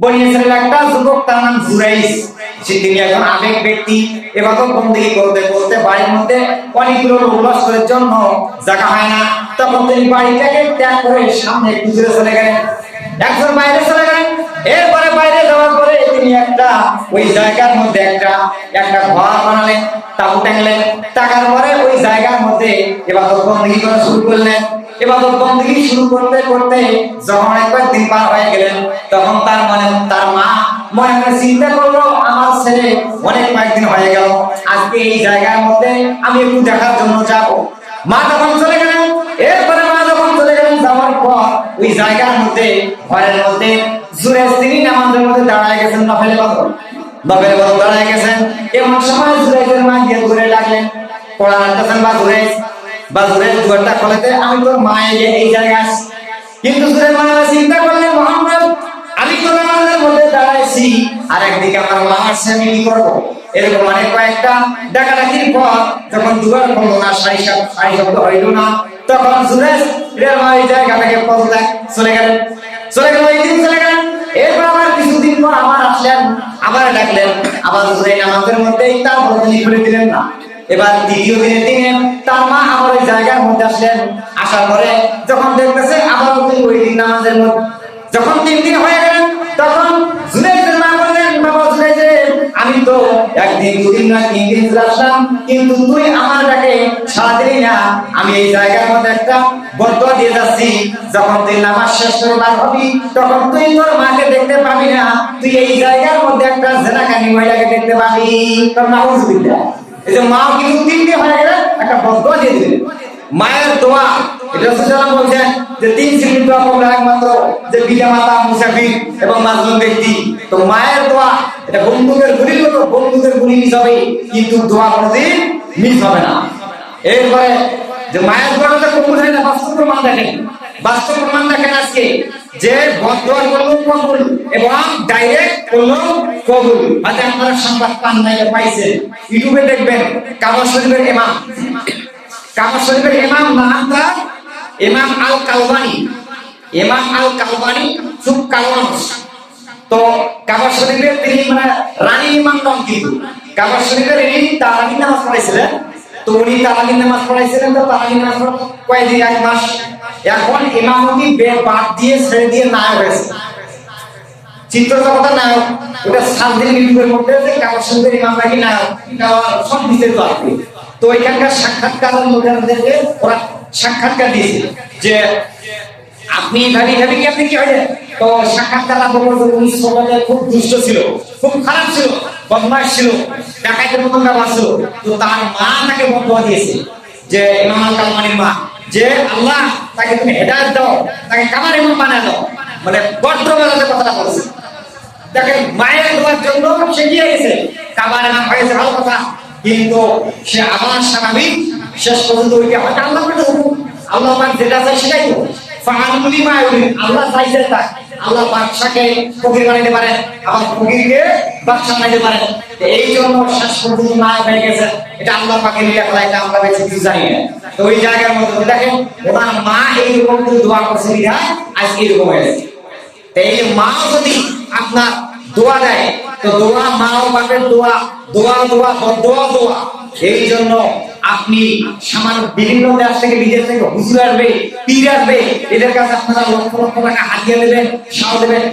বনি ইসরাইল একটা যুবক, তার নাম জুরাইস। তিনি একজন আবেগ ব্যক্তি। এবাদত বন্দেগী করতে করতে বাড়ির মধ্যে অনেকগুলো লোক লস্করের জন্য জায়গা হয় না, তখন তিনি বাড়িটাকে ত্যাগ করে সামনে একটু দূরে চলে গেলেন, একজন বাইরে চলে গেলেন। এরপরে বাইরে যাওয়ার পরে তিনি একটা ওই জায়গার মধ্যে একটা ঘর বানালেন, তাবু টাঙলেন। টাকার পরে ওই জায়গার মধ্যে ইবাদত বন্দেগী করা শুরু করলেন। ইবাদত বন্দেগী শুরু করতে করতে যখন কয়েকদিন পার হয়ে গেলেন, তখন তার মা মনে মনে চিন্তা করলো, আমার ছেলে অনেক কয়েকদিন হয়ে গেল, আজকে এই জায়গার মধ্যে আমি একটু দেখার জন্য যাব। মা তখন চলে গেলেন। এরপরে মা যখন চলে গেলেন, যাওয়ার পর ওই জায়গার মধ্যে ঘরের মধ্যে জুরাইস তিনি নামাজের মধ্যে দাঁড়ায় গেছেন, নফল ইবাদত দাঁড়ায় গেছেন। এমন সময় জুরাইসের মা গিয়ে ধরে লাগলেন, কোরআন আনতেছেন বা জুরাইস দুয়ারটা খোলাতে, আমি তোর মা এই জায়গায়। কিন্তু জুরাইস মনে চিন্তা করলেন, মোহাম্মদ আমি তো নামাজের মধ্যে দাঁড়াইছি, আর একদিকে আমার মা আসছে, আমি কি করবো? এরকম অনেক কয়েকটা ডাকাডাকির পর যখন দুয়ার খুললো না, সারি শব্দ হইল না, তখন জুরাইস এই জায়গা থেকে পদত্যাগ চলে গেলেন। ওই দিন চলে গেলেন। এরপর আবার কিছুদিন পর আবার আসলেন, আবার ডাকলেন। আবার জুরাইস নামাজের মধ্যেই তার বদলি খুলে দিলেন না। এবার দ্বিতীয় দিনের দিনে তার মা আবার ওই জায়গার মধ্যে আসলেন। আসার পরে যখন দেখতেছে আবার ওই দিন নামাজের মধ্যে, যখন 3 দিন হয়ে গেলেন, তখন জুরাইসের মা বললেন, বাবা জুরাইস, আমি তো একদিন 2 দিন না 3 দিন চলে আসলাম, কিন্তু তুই আমার ডাকে সাড়া দিলি না। আমি এই জায়গার মধ্যে একটা বদদোয়া দিয়ে যাচ্ছি, যখন তুই নামাজ শেষ করে বার হবি, তখন তুই তোর মাকে দেখতে পাবি না, তুই এই জায়গার মধ্যে একটা জেনাকারী মহিলাকে দেখতে পাবি। তোর নাউজুবিল্লাহ। এই যে মা কিন্তু 3 দিন হয়ে গেলে একটা বদদোয়া দিয়ে দিলেন। মায়ের দোয়া, এটা রাসূলুল্লাহ বলেন যে 3 শ্রেণীর দোয়া কবুল হয় একমাত্র, যে পিতামাতা, মুসাফির এবং মাজলুম ব্যক্তি। তো মায়ের দোয়া এটা বন্দুকের গুলি মতো, বন্দুকের গুলি মিস হবে, কিন্তু দোয়া কোনোদিন মিস হবে না। এরপরে যে মায়ের দোয়াটা কবুল হয় না, বাস্তব প্রমাণ দেখেন আজকে, যে বদদোয়া করলো কবুল এবং ডাইরেক্ট করলো কবুল। আজ আপনারা সংবাদ পান নাই, পাইছেন, ইউটিউবে দেখবেন, কাবা শরীফের ইমাম নামটা ইমাম আল কালবানি খুব কালওয়ান। তো কাবা শরীফের তিনি মানে রানী ইমাম নাম, কিন্তু কাবা শরীফের ইনি তারাবির নামাজ পড়াইছিলেন। তো উনি তারাবির নামাজ পড়াইছিলেন, তো তারাবির নামাজ কয়েকদিন 1 মাস। এখন ইমামতি বাদ দিয়ে ছেড়ে দিয়ে নায়ক হয়েছে, চিত্র জগতের নায়ক। ওটা 7 দিন ইউটিউবের মধ্যে যে কাবা শরীফের ইমাম নাকি নায়ক, সব বিস্তারিত আছে। তো এখানকার সাক্ষাৎকার লোকেদেরকে ওরা সাক্ষাৎকার দিয়েছে যে আপনি ভাবি কি আপনি কি হয়ে। তো সাক্ষাৎকার উনি সমাজে খুব দুষ্ট ছিল, খুব খারাপ ছিল, বদমাশ ছিল, ডাকাতের মতন ব্যবহার ছিল। তো তার মা তাকে বদদোয়া দিয়েছে, যে ইমাম আল কালমানির মা, যে আল্লাহ তাকে তুমি হেদায়েত দাও, তাকে কাবার ইমাম বানায় দাও। মানে বড্ড বেলাতে কথাটা বলছে। দেখেন মায়ের দোয়ার জন্য সে গিয়ে গেছে, কাবার ইমাম হয়েছে, ভালো কথা, কিন্তু সে আবার স্বাভাবিক শেষ পর্যন্ত ওইটা হয়তো আল্লাহ পাক যেটা চাই সেটাই তো ফাআলুলি মা ইউরিদ। আল্লাহ চাইছে তাই আল্লাহ বাদশাকে ফকির বানাইতে পারেন, আবার ফকিরকে বাদশা বানাইতে পারেন। এই জন্য শেষ পর্যন্ত না হয়ে গেছে, এটা আল্লাহ পাকের লীলা খেলা, এটা আমরা বেশি কিছু জানি না। তো ওই জায়গার মধ্যে দেখেন ওনার মা এইরকম দোয়া করছে, আজ এইরকম হয়েছে। এই মা যদি আপনার দোয়া দেয়, তো দোয়া মা ও বাপের দোয়া, দোয়া। এই জন্য আপনি সামান্য বিভিন্ন দেশ থেকে, বিদেশ থেকে হুজুর আসবে, পীর আসবে, এদের কাছে আপনারা লক্ষ লক্ষ টাকা হাতিয়ে দেবেন, সাও দেবেন।